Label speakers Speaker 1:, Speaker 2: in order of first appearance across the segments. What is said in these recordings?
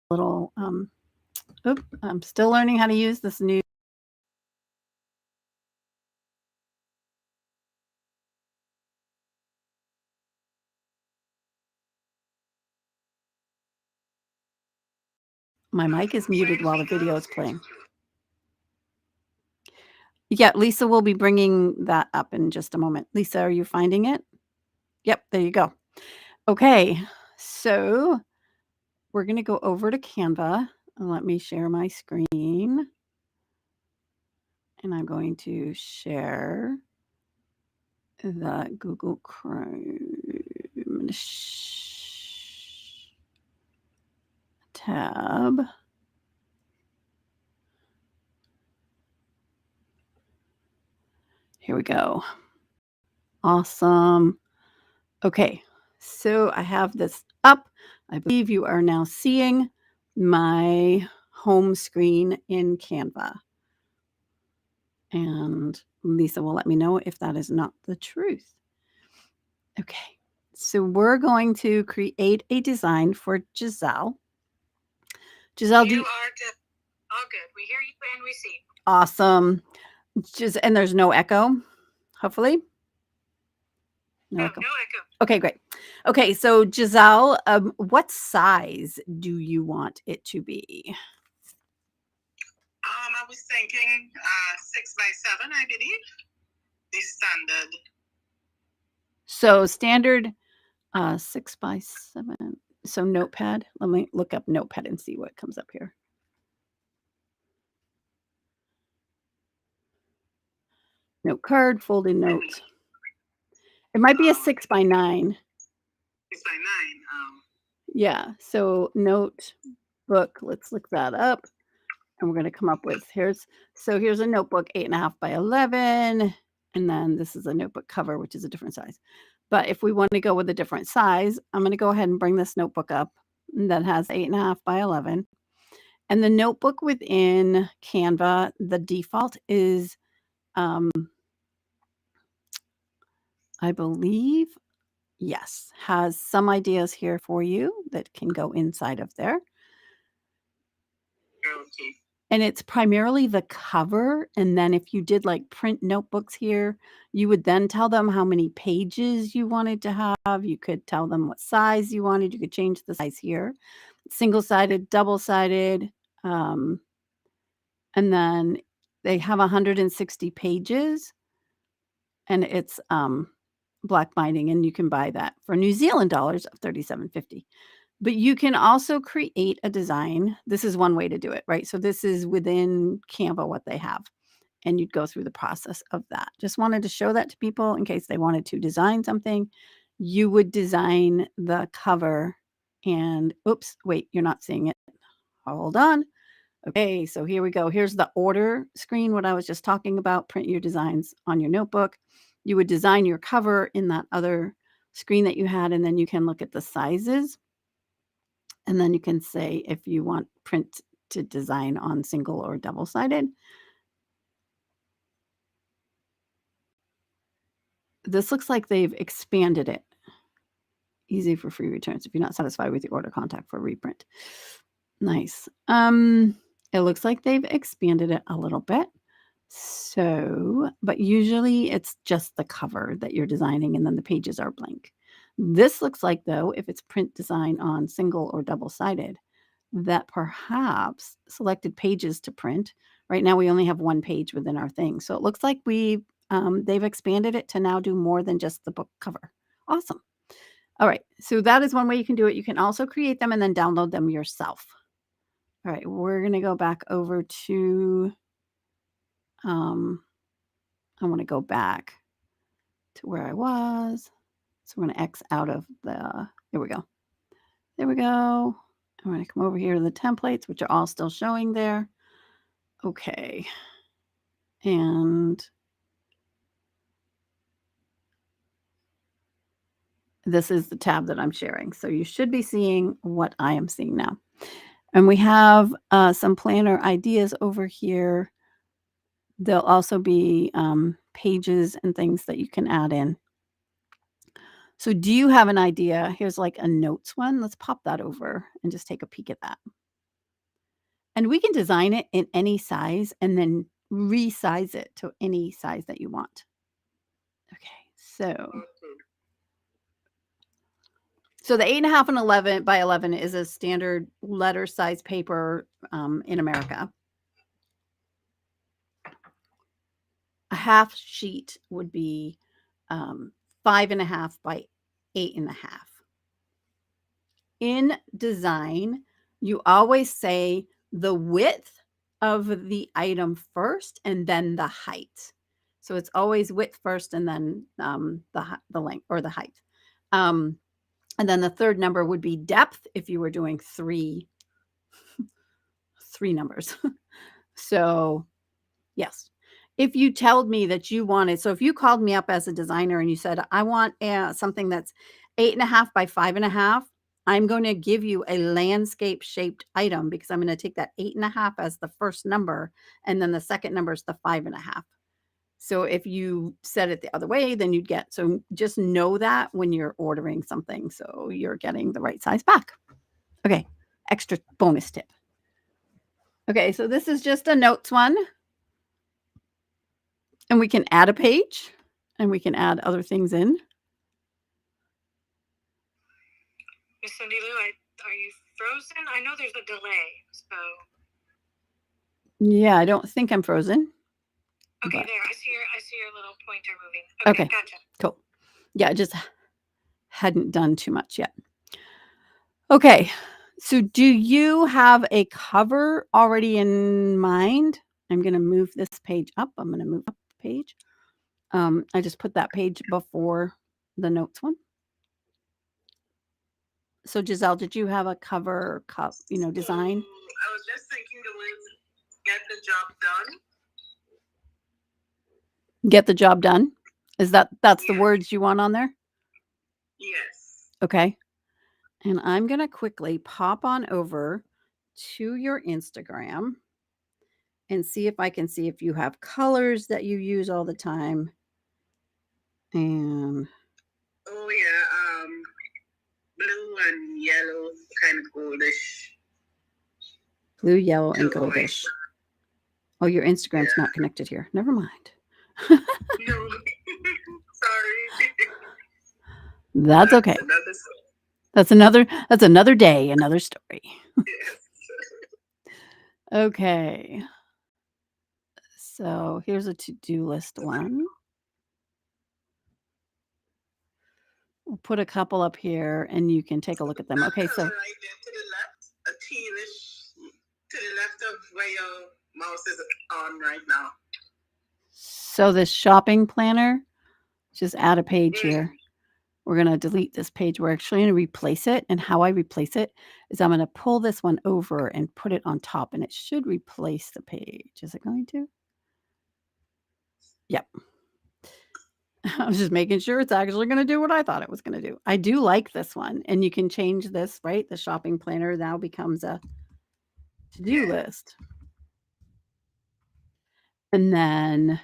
Speaker 1: little, I'm still learning how to use this new. My mic is muted while the video is playing. Yeah, Lisa will be bringing that up in just a moment. Lisa, are you finding it? Yep, there you go. Okay, so we're going to go over to Canva. Let me share my screen. And I'm going to share the Google Chrome tab. Here we go. Awesome. Okay, so I have this up. I believe you are now seeing my home screen in Canva. And Lisa will let me know if that is not the truth. Okay, so we're going to create a design for Giselle. Giselle,
Speaker 2: you are all good. We hear you and we see.
Speaker 1: Awesome. And there's no echo, hopefully.
Speaker 2: No echo.
Speaker 1: Okay, great. Okay, so Giselle, what size do you want it to be?
Speaker 2: I was thinking 6 by 7, I believe. The standard.
Speaker 1: So standard 6 by 7. So notepad. Let me look up notepad and see what comes up here. Note card, folded notes. It might be a 6 by 9.
Speaker 2: 6 by 9.
Speaker 1: Yeah. So notebook. Let's look that up. And we're going to come up with here's a notebook 8.5 by 11. And then this is a notebook cover, which is a different size. But if we want to go with a different size, I'm going to go ahead and bring this notebook up that has 8.5 by 11. And the notebook within Canva, the default is, I believe, yes, has some ideas here for you that can go inside of there.
Speaker 2: Okay.
Speaker 1: And it's primarily the cover. And then if you did like print notebooks here, you would then tell them how many pages you wanted to have. You could tell them what size you wanted. You could change the size here. Single-sided, double-sided. And then they have 160 pages. And it's black binding. And you can buy that for New Zealand dollars of $37.50. But you can also create a design. This is one way to do it, right? So this is within Canva what they have. And you'd go through the process of that. Just wanted to show that to people in case they wanted to design something. You would design the cover and, oops, wait, you're not seeing it. Hold on. Okay, so here we go. Here's the order screen, what I was just talking about. Print your designs on your notebook. You would design your cover in that other screen that you had, and then you can look at the sizes. And then you can say if you want print to design on single or double-sided. This looks like they've expanded it. Easy for free returns. If you're not satisfied with your order, contact for reprint. Nice. It looks like they've expanded it a little bit. So, but usually it's just the cover that you're designing and then the pages are blank. This looks like, though, if it's print design on single or double-sided, that perhaps selected pages to print. Right now we only have one page within our thing. So it looks like they've expanded it to now do more than just the book cover. Awesome. All right. So that is one way you can do it. You can also create them and then download them yourself. All right. We're going to go back over to, I want to go back to where I was. So we're going to X out of there we go. There we go. I'm going to come over here to the templates, which are all still showing there. Okay. And this is the tab that I'm sharing. So you should be seeing what I am seeing now. And we have some planner ideas over here. There'll also be pages and things that you can add in. So do you have an idea? Here's like a notes one. Let's pop that over and just take a peek at that. And we can design it in any size and then resize it to any size that you want. Okay, so the 8.5 and 11 by 11 is a standard letter size paper in America. A half sheet would be 5.5 by 8.5. In design, you always say the width of the item first and then the height. So it's always width first and then the length or the height. And then the third number would be depth if you were doing three numbers. So yes. If you told me that you wanted, so if you called me up as a designer and you said, I want something that's 8.5 by 5.5, I'm going to give you a landscape shaped item because I'm going to take that 8.5 as the first number. And then the second number is the 5.5. So if you said it the other way, then you'd get, so just know that when you're ordering something, so you're getting the right size back. Okay. Extra bonus tip. Okay. So this is just a notes one. And we can add a page and we can add other things in.
Speaker 2: Miss Cindy Lou, are you frozen? I know there's a delay, so.
Speaker 1: Yeah, I don't think I'm frozen.
Speaker 2: Okay, but there. I see your little pointer moving. Okay, gotcha.
Speaker 1: Cool. Yeah, I just hadn't done too much yet. Okay. So do you have a cover already in mind? I'm going to move this page up. I'm going to move up the page. I just put that page before the notes one. So Giselle, did you have a cover design?
Speaker 2: I was just thinking the words "get the job done."
Speaker 1: Get the job done. Is that's the words you want on there?
Speaker 2: Yes.
Speaker 1: Okay. And I'm going to quickly pop on over to your Instagram and see if I can see if you have colors that you use all the time. And
Speaker 2: oh yeah, blue and yellow, kind of goldish.
Speaker 1: Blue, yellow, and goldish. Oh, your Instagram's not connected here. Never mind.
Speaker 2: No. Sorry.
Speaker 1: That's okay. That's another day, another story.
Speaker 2: Yes.
Speaker 1: Okay. So here's a to-do list one. We'll put a couple up here and you can take a look at them. Okay, so
Speaker 2: right there to the left, a tealish to the left of where your mouse is on right now.
Speaker 1: So this shopping planner, just add a page here. We're going to delete this page. We're actually going to replace it. And how I replace it is I'm going to pull this one over and put it on top, and it should replace the page. Is it going to? Yep. I was just making sure it's actually going to do what I thought it was going to do. I do like this one. And you can change this, right? The shopping planner now becomes a to-do list. And then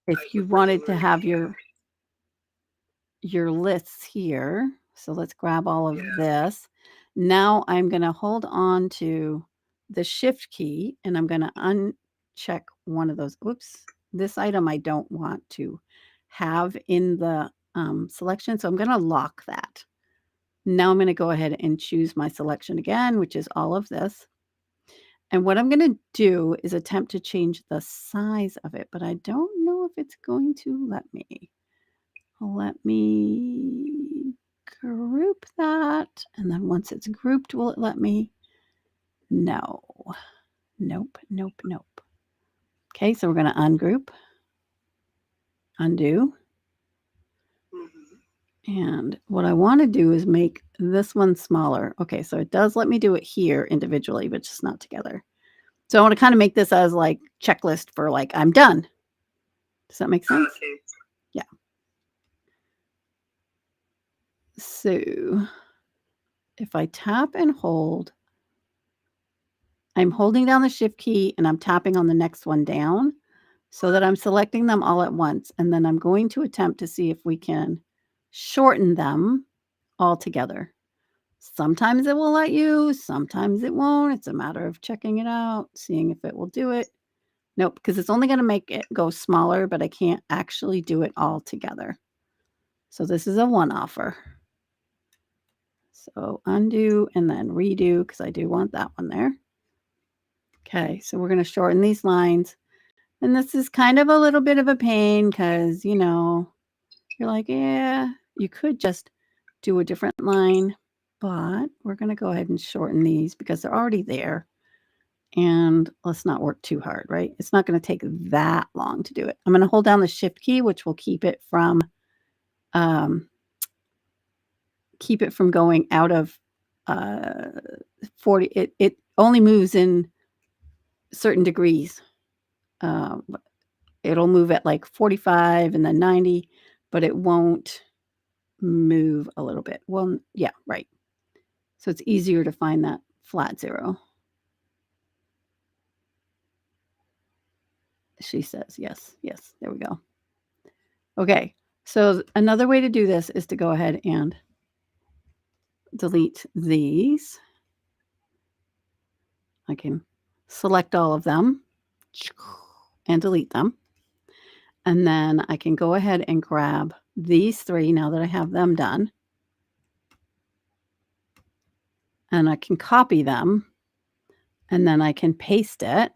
Speaker 1: if you wanted to have your lists here, so let's grab all of this. Now I'm going to hold on to the shift key and I'm going to uncheck one of those. Oops, this item I don't want to have in the selection. So I'm going to lock that. Now I'm going to go ahead and choose my selection again, which is all of this. And what I'm going to do is attempt to change the size of it, but I don't know if it's going to let me. Let me group that. And then once it's grouped, will it let me? No. Nope, nope, nope. Okay, so we're going to ungroup, undo. And what I want to do is make this one smaller. Okay, so it does let me do it here individually, but just not together. So I want to kind of make this as like checklist for like, I'm done. Does that make sense?
Speaker 2: Okay.
Speaker 1: Yeah. So if I tap and hold, I'm holding down the shift key and I'm tapping on the next one down so that I'm selecting them all at once. And then I'm going to attempt to see if we can shorten them all together. Sometimes it will let you, sometimes it won't. It's a matter of checking it out, seeing if it will do it. Nope, because it's only gonna make it go smaller, but I can't actually do it all together. So this is a one offer. So undo and then redo because I do want that one there. Okay, so we're gonna shorten these lines. And this is kind of a little bit of a pain because, you're like, yeah, you could just do a different line, but we're gonna go ahead and shorten these because they're already there. And let's not work too hard, right? It's not gonna take that long to do it. I'm gonna hold down the shift key, which will keep it from going out of 40. It only moves in certain degrees. It'll move at like 45 and then 90, but it won't move a little bit. Well, yeah, right. So it's easier to find that flat zero. She says, yes, yes, there we go. Okay, so another way to do this is to go ahead and delete these. I can select all of them and delete them. And then I can go ahead and grab these three now that I have them done. And I can copy them. And then I can paste it,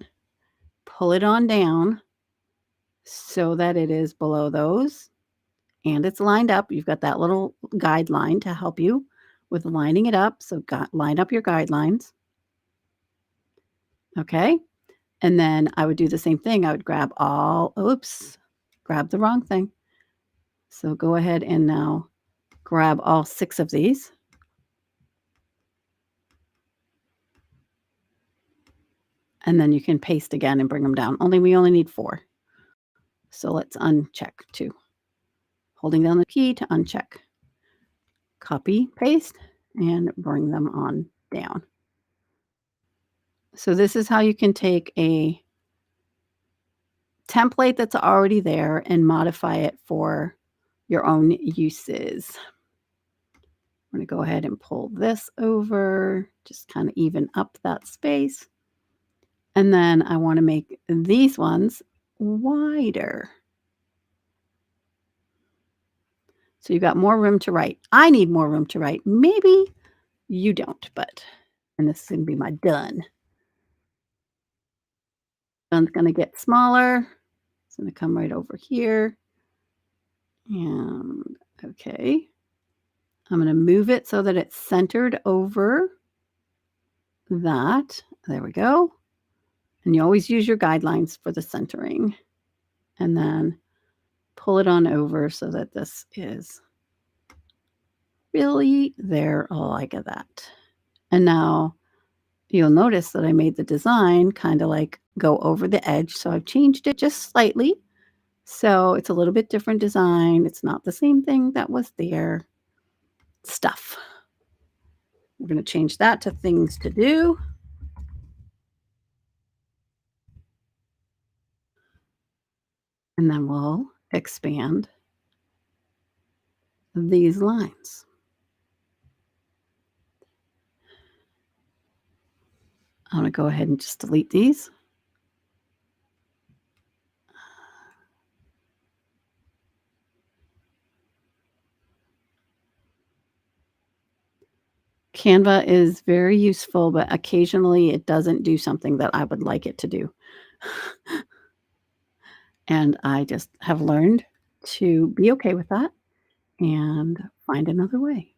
Speaker 1: pull it on down so that it is below those and it's lined up. You've got that little guideline to help you with lining it up. So line up your guidelines. Okay. And then I would do the same thing. I would grab grab the wrong thing. So go ahead and now grab all 6 of these. And then you can paste again and bring them down. We only need 4. So let's uncheck 2. Holding down the key to uncheck. Copy, paste, and bring them on down. So this is how you can take a template that's already there and modify it for your own uses. I'm going to go ahead and pull this over, just kind of even up that space. And then I want to make these ones wider. So you've got more room to write. I need more room to write. Maybe you don't, and this is going to be my done. Done's going to get smaller. It's going to come right over here. And okay. I'm going to move it so that it's centered over that. There we go. And you always use your guidelines for the centering. And then pull it on over so that this is really there like that. And now you'll notice that I made the design kind of like go over the edge. So I've changed it just slightly. So it's a little bit different design. It's not the same thing that was there. Stuff. We're going to change that to things to do. And then we'll expand these lines. I'm going to go ahead and just delete these. Canva is very useful, but occasionally it doesn't do something that I would like it to do. And I just have learned to be okay with that and find another way.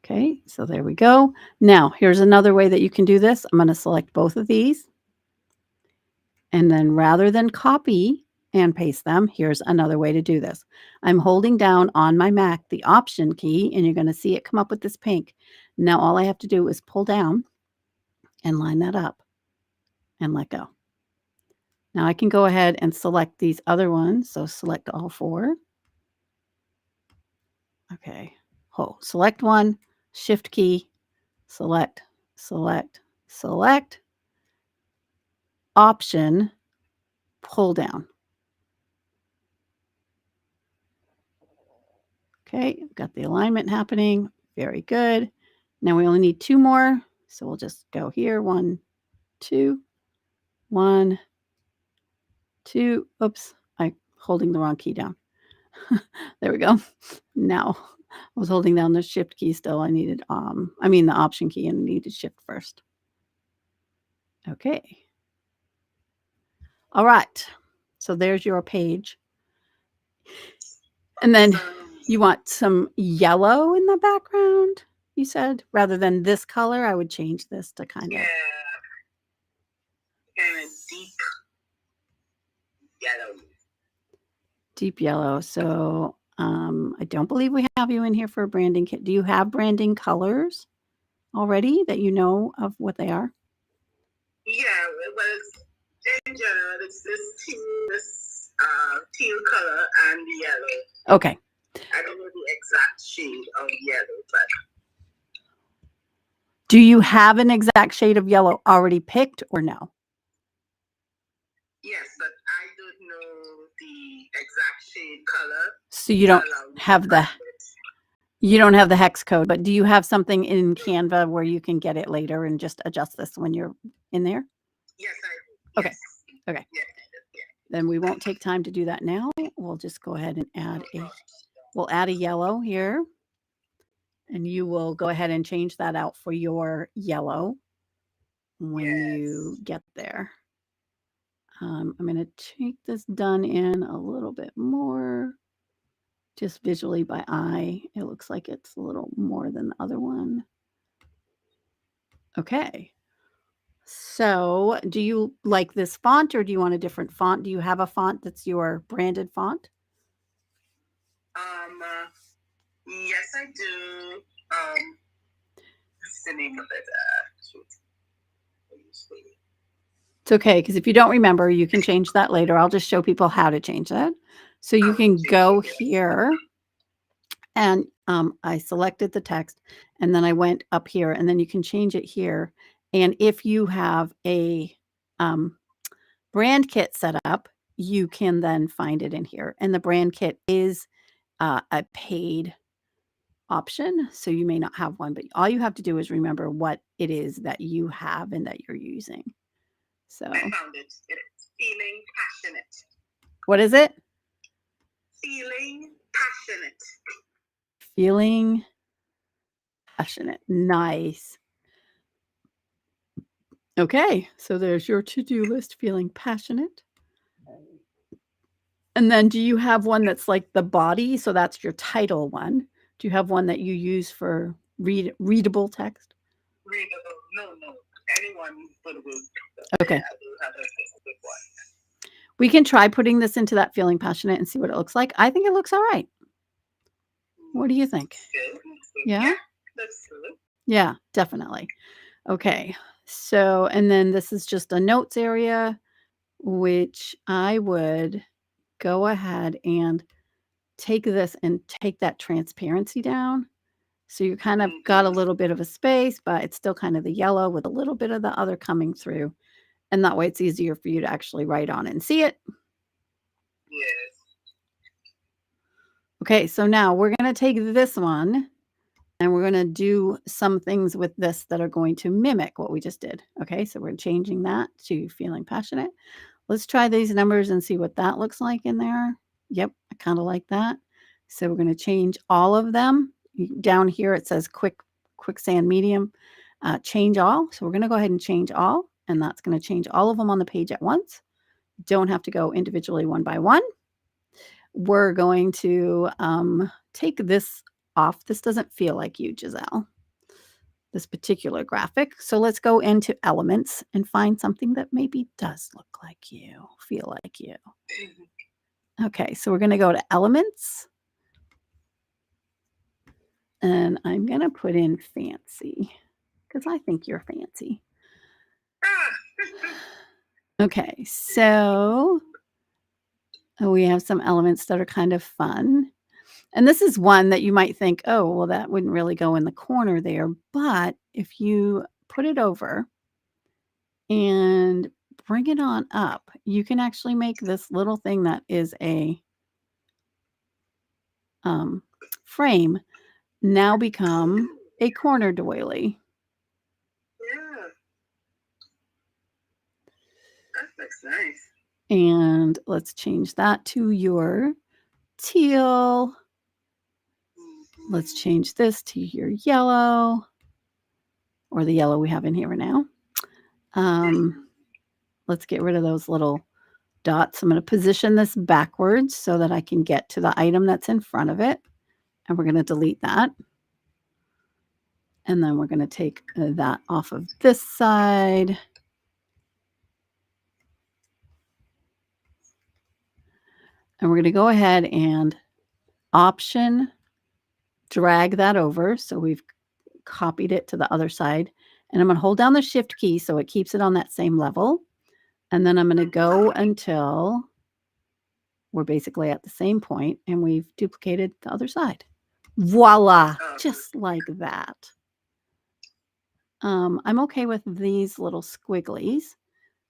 Speaker 1: Okay, so there we go. Now, here's another way that you can do this. I'm going to select both of these. And then rather than copy and paste them, here's another way to do this. I'm holding down on my Mac the Option key, and you're going to see it come up with this pink. Now, all I have to do is pull down and line that up and let go. Now, I can go ahead and select these other ones. So select all 4. Okay. Select one, Shift key, select, select, select, Option, pull down. Okay, got the alignment happening. Very good. Now we only need 2 more. So we'll just go here. 1, 2, 1, 2. Oops, I'm holding the wrong key down. There we go. Now I was holding down the shift key still. I needed, the option key, and I needed shift first. Okay. All right. So there's your page. And then you want some yellow in the background, you said? Rather than this color, I would change this to kind of...
Speaker 2: Yeah. Kind of deep yellow.
Speaker 1: Deep yellow. So I don't believe we have you in here for a branding kit. Do you have branding colors already that you know of what they are?
Speaker 2: Yeah, well, in general, it's this teal color and yellow.
Speaker 1: Okay.
Speaker 2: I don't know the exact shade of yellow, but...
Speaker 1: Do you have an exact shade of yellow already picked or no?
Speaker 2: Yes, but I don't know the exact shade color.
Speaker 1: So you don't have the hex code, but do you have something in Canva where you can get it later and just adjust this when you're in there?
Speaker 2: Yes, I do.
Speaker 1: Okay.
Speaker 2: Yes.
Speaker 1: Okay.
Speaker 2: Yeah.
Speaker 1: Then we won't take time to do that now. We'll just go ahead and we'll add a yellow here. And you will go ahead and change that out for your yellow when you get there. I'm going to take this done in a little bit more. Just visually by eye, it looks like it's a little more than the other one. Okay. So do you like this font or do you want a different font? Do you have a font that's your branded font?
Speaker 2: Yes, I do. What's the name of it?
Speaker 1: It's okay, because if you don't remember, you can change that later. I'll just show people how to change that. So you can go here, and I selected the text, and then I went up here, and then you can change it here. And if you have a brand kit set up, you can then find it in here. And the brand kit is a paid option, so you may not have one, but all you have to do is remember what it is that you have and that you're using. So
Speaker 2: I found it. It's feeling passionate.
Speaker 1: What is it?
Speaker 2: Feeling passionate.
Speaker 1: Feeling passionate. Nice. Okay, so there's your to-do list, feeling passionate. And then do you have one that's like the body? So that's your title one. Do you have one that you use for readable text?
Speaker 2: Readable. No. Anyone but
Speaker 1: Okay.
Speaker 2: Yeah, I do have a specific one.
Speaker 1: We can try putting this into that feeling passionate and see what it looks like. I think it looks all right. What do you think?
Speaker 2: Good.
Speaker 1: Yeah?
Speaker 2: That's good.
Speaker 1: Yeah, definitely. Okay. So, and then this is just a notes area, which I would go ahead and take this and take that transparency down. So you kind of got a little bit of a space, but it's still kind of the yellow with a little bit of the other coming through. And that way it's easier for you to actually write on and see it.
Speaker 2: Yes.
Speaker 1: Okay, so now we're going to take this one and we're going to do some things with this that are going to mimic what we just did. Okay, so we're changing that to feeling passionate. Let's try these numbers and see what that looks like in there. Yep, I kind of like that. So we're going to change all of them. Down here it says quicksand medium. Change all. So we're going to go ahead and change all. And that's going to change all of them on the page at once. Don't have to go individually one by one. We're going to take this off. This doesn't feel like you, Giselle, this particular graphic. So let's go into elements and find something that maybe does look like you, feel like you. Okay, so we're going to go to elements. And I'm going to put in fancy because I think you're fancy. Okay, so we have some elements that are kind of fun. And this is one that you might think, oh, well, that wouldn't really go in the corner there. But if you put it over and bring it on up, you can actually make this little thing that is a frame now become a corner doily.
Speaker 2: Yeah. That looks nice.
Speaker 1: And let's change that to your teal. Let's change this to your yellow, or the yellow we have in here right now. Let's get rid of those little dots. I'm going to position this backwards so that I can get to the item that's in front of it. And we're going to delete that. And then we're going to take that off of this side. And we're going to go ahead and Option, drag that over. So we've copied it to the other side. And I'm going to hold down the Shift key so it keeps it on that same level. And then I'm going to go until we're basically at the same point and we've duplicated the other side. Voila, just like that. I'm okay with these little squigglies.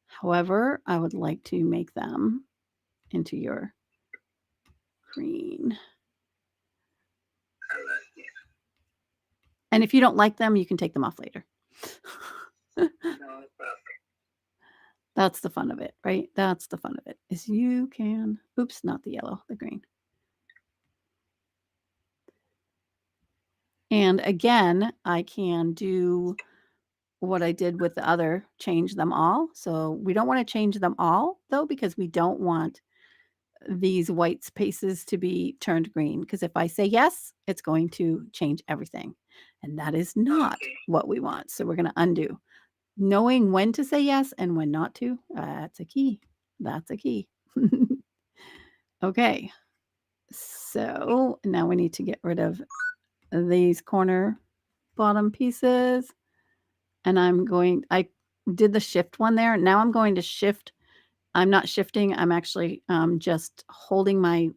Speaker 1: However, I would like to make them into your green. And if you don't like them, you can take them off later. That's the fun of it, right? That's the fun of it, is you can, oops, not the yellow, the green. And again, I can do what I did with the other, change them all. So we don't want to change them all though, because we don't want these white spaces to be turned green. Because if I say yes, it's going to change everything. And that is not what we want. So we're going to undo. Knowing when to say yes and when not to, that's a key. That's a key. Okay. So now we need to get rid of these corner bottom pieces. And I did the shift one there. Now I'm going to shift. I'm not shifting. I'm actually just holding my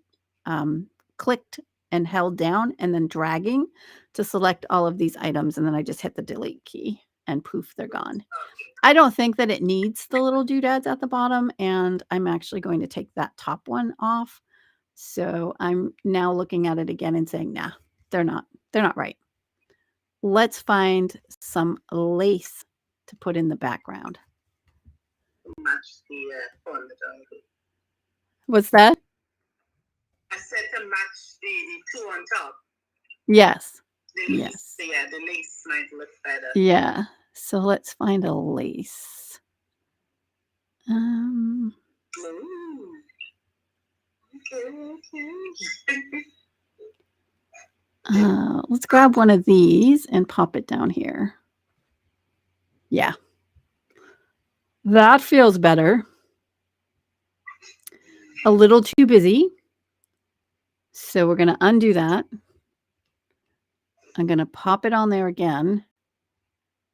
Speaker 1: clicked and held down and then dragging to select all of these items. And then I just hit the delete key and poof, they're gone. I don't think that it needs the little doodads at the bottom. And I'm actually going to take that top one off. So I'm now looking at it again and saying, nah, they're not right. Let's find some lace to put in the background.
Speaker 2: Match the font.
Speaker 1: What's that?
Speaker 2: I said to match the two on top.
Speaker 1: Yes.
Speaker 2: The lace, yeah, the lace might look better.
Speaker 1: Yeah. So let's find a lace. Let's grab one of these and pop it down here. Yeah. That feels better. A little too busy. So we're going to undo that. I'm going to pop it on there again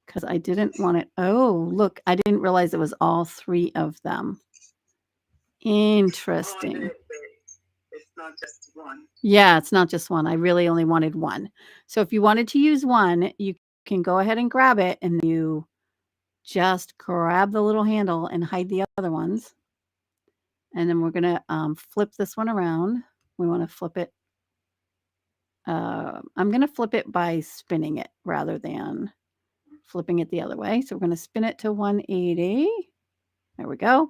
Speaker 1: because I didn't want it. Oh, look, I didn't realize it was all three of them. Interesting.
Speaker 2: It's not just one.
Speaker 1: Yeah, it's not just one. I really only wanted one. So if you wanted to use one, you can go ahead and grab it and you just grab the little handle and hide the other ones. And then we're going to flip this one around. We want to flip it. I'm going to flip it by spinning it rather than flipping it the other way. So we're going to spin it to 180. There we go.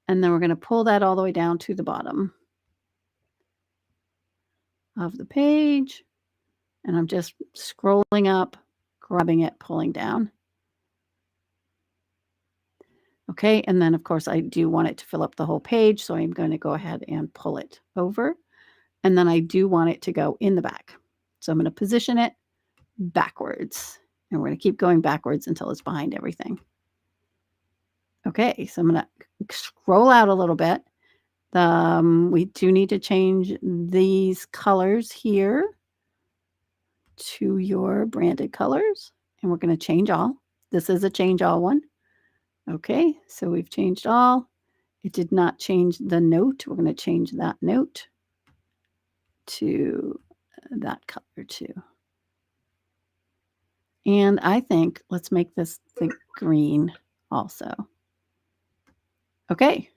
Speaker 1: And then we're going to pull that all the way down to the bottom of the page. And I'm just scrolling up, grabbing it, pulling down. Okay, and then of course I do want it to fill up the whole page, so I'm going to go ahead and pull it over. And then I do want it to go in the back. So I'm going to position it backwards. And we're going to keep going backwards until it's behind everything. Okay, so I'm going to scroll out a little bit. We do need to change these colors here to your branded colors. And we're going to change all. This is a change all one. Okay, so we've changed all. It did not change the note. We're going to change that note to that color too. And I think let's make this the green also. Okay.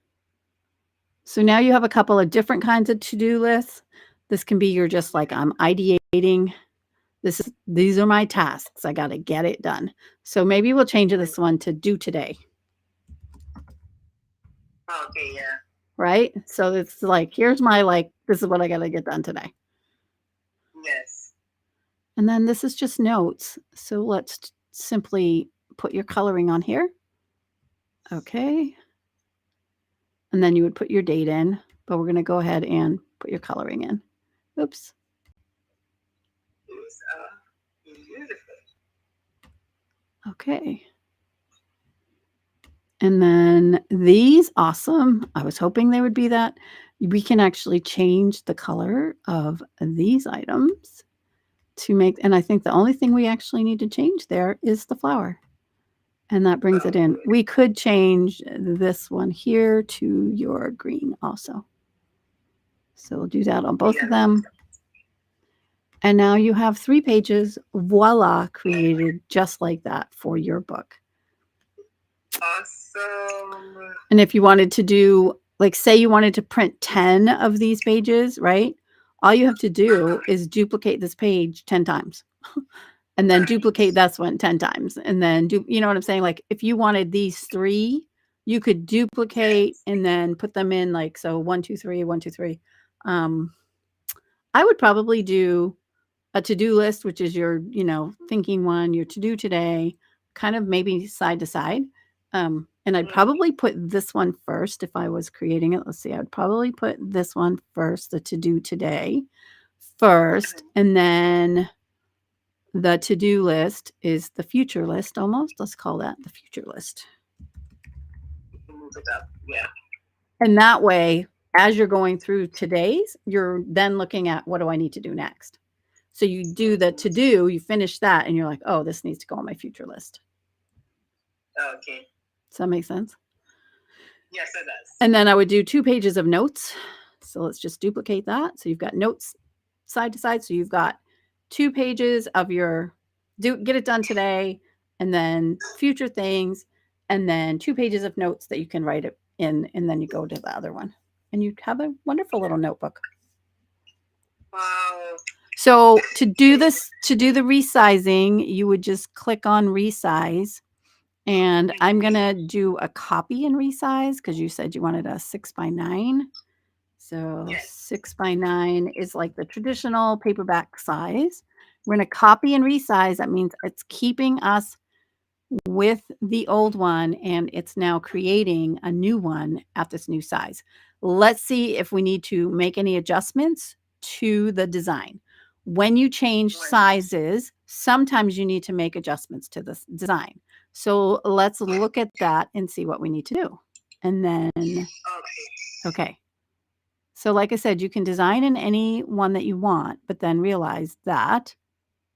Speaker 1: So now you have a couple of different kinds of to-do lists. This can be your just like I'm ideating These are my tasks. I got to get it done. So maybe we'll change this one to do today.
Speaker 2: Okay, yeah.
Speaker 1: Right? So it's like, here's my this is what I got to get done today.
Speaker 2: Yes.
Speaker 1: And then this is just notes. So let's simply put your coloring on here. Okay. And then you would put your date in, but we're going to go ahead and put your coloring in. Oops.
Speaker 2: These are beautiful.
Speaker 1: Okay. And then these, awesome. I was hoping they would be that. We can actually change the color of these items to make, and I think the only thing we actually need to change there is the flower. And that brings it in. We could change this one here to your green also. So we'll do that on both of them. And now you have 3 pages, voila, created just like that for your book.
Speaker 2: Awesome.
Speaker 1: And if you wanted to do, like, say you wanted to print 10 of these pages, right? All you have to do is duplicate this page 10 times and then duplicate this one 10 times. And then you know what I'm saying? Like, if you wanted these 3, you could duplicate and then put them in like, so 1, 2, 3, 1, 2, 3. I would probably do a to-do list, which is your, thinking one, your to-do today, kind of maybe side to side. And I'd probably put this one first if I was creating it. Let's see, I'd probably put this one first, the to-do today first, and then the to-do list is the future list almost. Let's call that the future list.
Speaker 2: Move it up, yeah.
Speaker 1: And that way, as you're going through today's, you're then looking at what do I need to do next? So you do the to-do, you finish that, and you're like, oh, this needs to go on my future list.
Speaker 2: Okay.
Speaker 1: Does that make sense?
Speaker 2: Yes, it does.
Speaker 1: And then I would do 2 pages of notes. So let's just duplicate that. So you've got notes side to side. So you've got 2 pages of your get it done today, and then future things, and then 2 pages of notes that you can write it in, and then you go to the other one. And you have a wonderful little notebook.
Speaker 2: Wow.
Speaker 1: So to do the resizing, you would just click on resize. And I'm going to do a copy and resize because you said you wanted a 6x9. So 6x9 is like the traditional paperback size. We're going to copy and resize. That means it's keeping us with the old one, and it's now creating a new one at this new size. Let's see if we need to make any adjustments to the design. When you change sizes, sometimes you need to make adjustments to the design. So let's look at that and see what we need to do. And then, okay. So like I said, you can design in any one that you want, but then realize that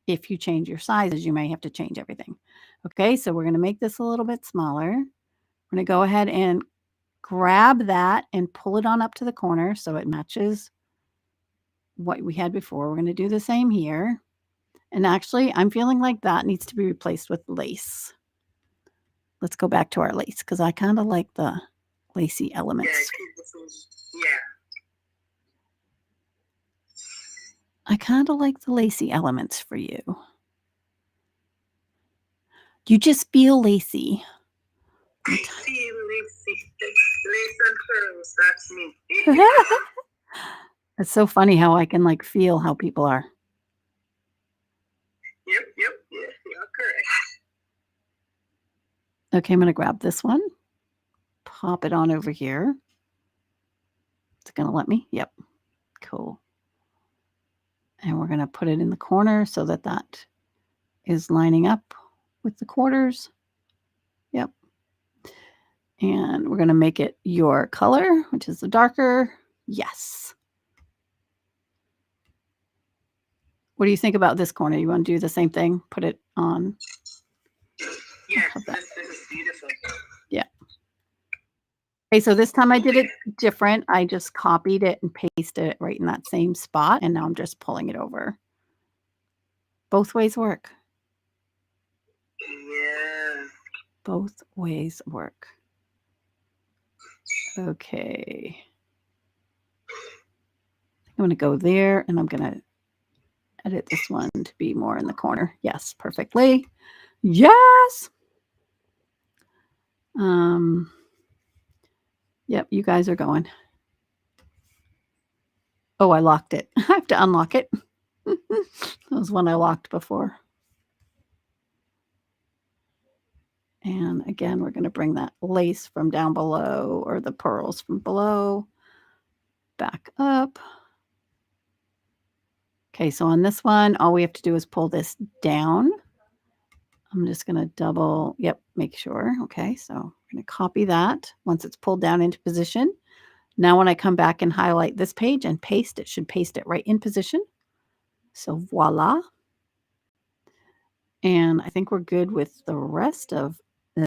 Speaker 1: if you change your sizes, you may have to change everything. Okay, so we're going to make this a little bit smaller. We're going to go ahead and grab that and pull it on up to the corner so it matches what we had before. We're going to do the same here. And actually, I'm feeling like that needs to be replaced with lace. Let's go back to our lace because I kind of like the lacy elements.
Speaker 2: Yeah.
Speaker 1: I kind of like the lacy elements for you. You just feel lacy.
Speaker 2: I feel lacy. Lace and curls, that's me.
Speaker 1: It's so funny how I can like feel how people are.
Speaker 2: Yep, yeah, you're correct.
Speaker 1: Okay, I'm going to grab this one, pop it on over here. It's going to let me? Yep. Cool. And we're going to put it in the corner so that that is lining up with the quarters. Yep. And we're going to make it your color, which is the darker. Yes. What do you think about this corner? You want to do the same thing? Put it on.
Speaker 2: Yeah, this is beautiful.
Speaker 1: Yeah. Okay, so this time I did it different. I just copied it and pasted it right in that same spot, and now I'm just pulling it over. Both ways work.
Speaker 2: Yeah.
Speaker 1: Both ways work. Okay. I'm going to go there, and I'm going to edit this one to be more in the corner. Yes, perfectly. Yes. Yep, you guys are going. Oh, I locked it. I have to unlock it. That was one I locked before. And again, we're going to bring that lace from down below, or the pearls from below, back up. Okay, so on this one, all we have to do is pull this down. I'm just going to double, make sure. Okay, so we're going to copy that once it's pulled down into position. Now when I come back and highlight this page and paste, it should paste it right in position. So voila. And I think we're good with the rest of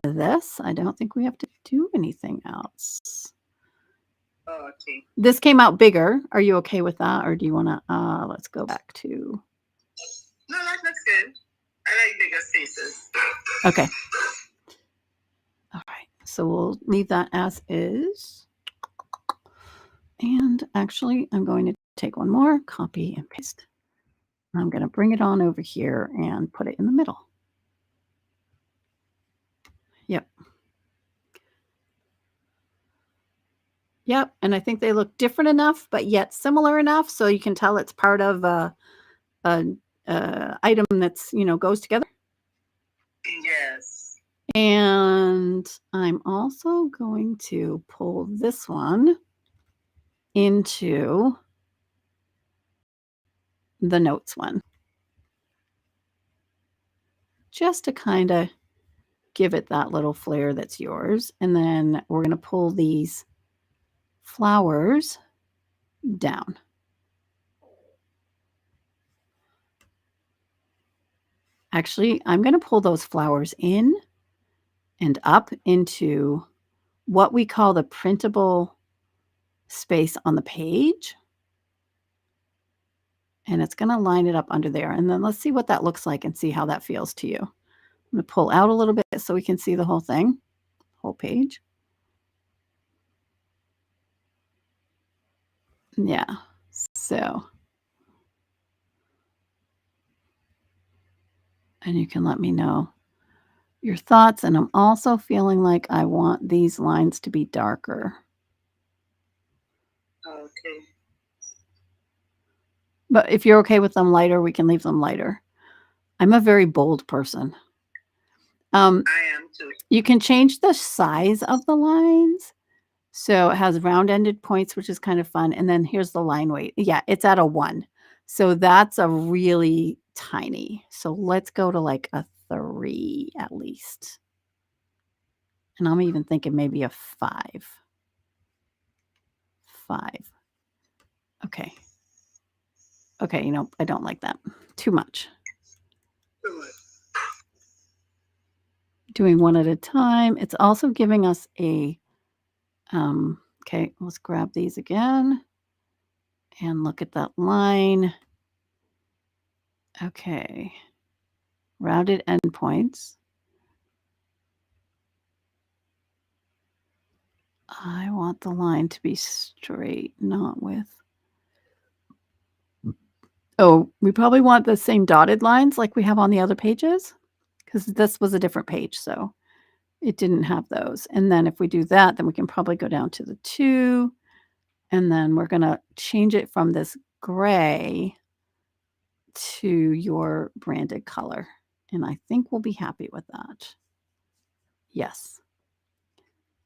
Speaker 1: this. I don't think we have to do anything else.
Speaker 2: Oh, okay.
Speaker 1: This came out bigger. Are you okay with that? Or do you want to, let's go back to.
Speaker 2: No, that looks good. I like bigger spaces.
Speaker 1: Okay. All right. So we'll leave that as is. And actually, I'm going to take one more, copy and paste. I'm going to bring it on over here and put it in the middle. Yep. Yep. And I think they look different enough, but yet similar enough, so you can tell it's part of an item that's, goes together.
Speaker 2: Yes.
Speaker 1: And I'm also going to pull this one into the notes one, just to kind of give it that little flair that's yours. And then we're going to pull these flowers down. Actually, I'm going to pull those flowers in and up into what we call the printable space on the page. And it's going to line it up under there. And then let's see what that looks like and see how that feels to you. I'm going to pull out a little bit so we can see the whole thing, whole page. Yeah, so. And you can let me know your thoughts. And I'm also feeling like I want these lines to be darker.
Speaker 2: Okay.
Speaker 1: But if you're okay with them lighter, we can leave them lighter. I'm a very bold person.
Speaker 2: I am too.
Speaker 1: You can change the size of the lines. So it has round-ended points, which is kind of fun. And then here's the line weight. Yeah, it's at a 1. So that's a really tiny. So let's go to like a 3 at least. And I'm even thinking maybe a 5. 5. Okay. Okay, I don't like that. Too much.
Speaker 2: Too much.
Speaker 1: Doing one at a time. It's also giving us a, okay, let's grab these again and look at that line. Okay. Rounded endpoints. I want the line to be straight, not with. Oh, we probably want the same dotted lines like we have on the other pages, because this was a different page, so it didn't have those. And then if we do that, then we can probably go down to the 2, and then we're going to change it from this gray to your branded color. And I think we'll be happy with that. Yes.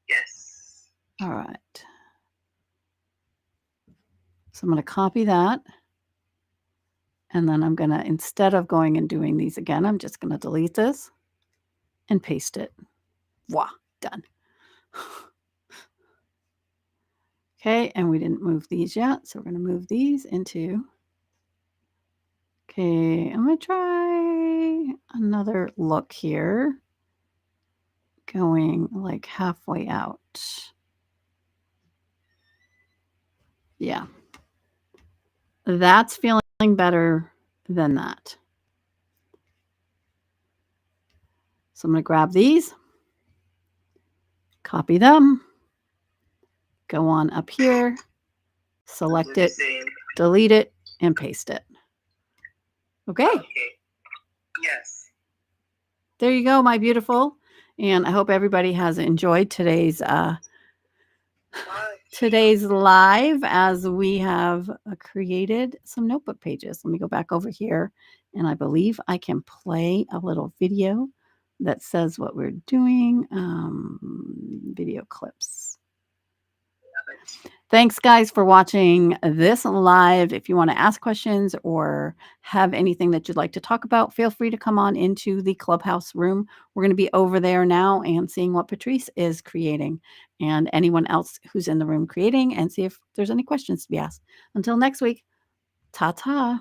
Speaker 2: Yes.
Speaker 1: All right. So I'm going to copy that. And then I'm going to, instead of going and doing these again, I'm just going to delete this and paste it. Voila, done. Okay, and we didn't move these yet, so we're going to move these into. Okay, I'm going to try another look here, going like halfway out. Yeah. That's feeling better than that. So I'm going to grab these, copy them, go on up here, select it, delete it, and paste it. Okay.
Speaker 2: Okay. Yes.
Speaker 1: There you go, my beautiful. And I hope everybody has enjoyed today's live as we have created some notebook pages. Let me go back over here, and I believe I can play a little video that says what we're doing. Video clips. Thanks, guys, for watching this live. If you want to ask questions or have anything that you'd like to talk about, feel free to come on into the Clubhouse room. We're going to be over there now and seeing what Patrice is creating and anyone else who's in the room creating, and see if there's any questions to be asked. Until next week, ta-ta.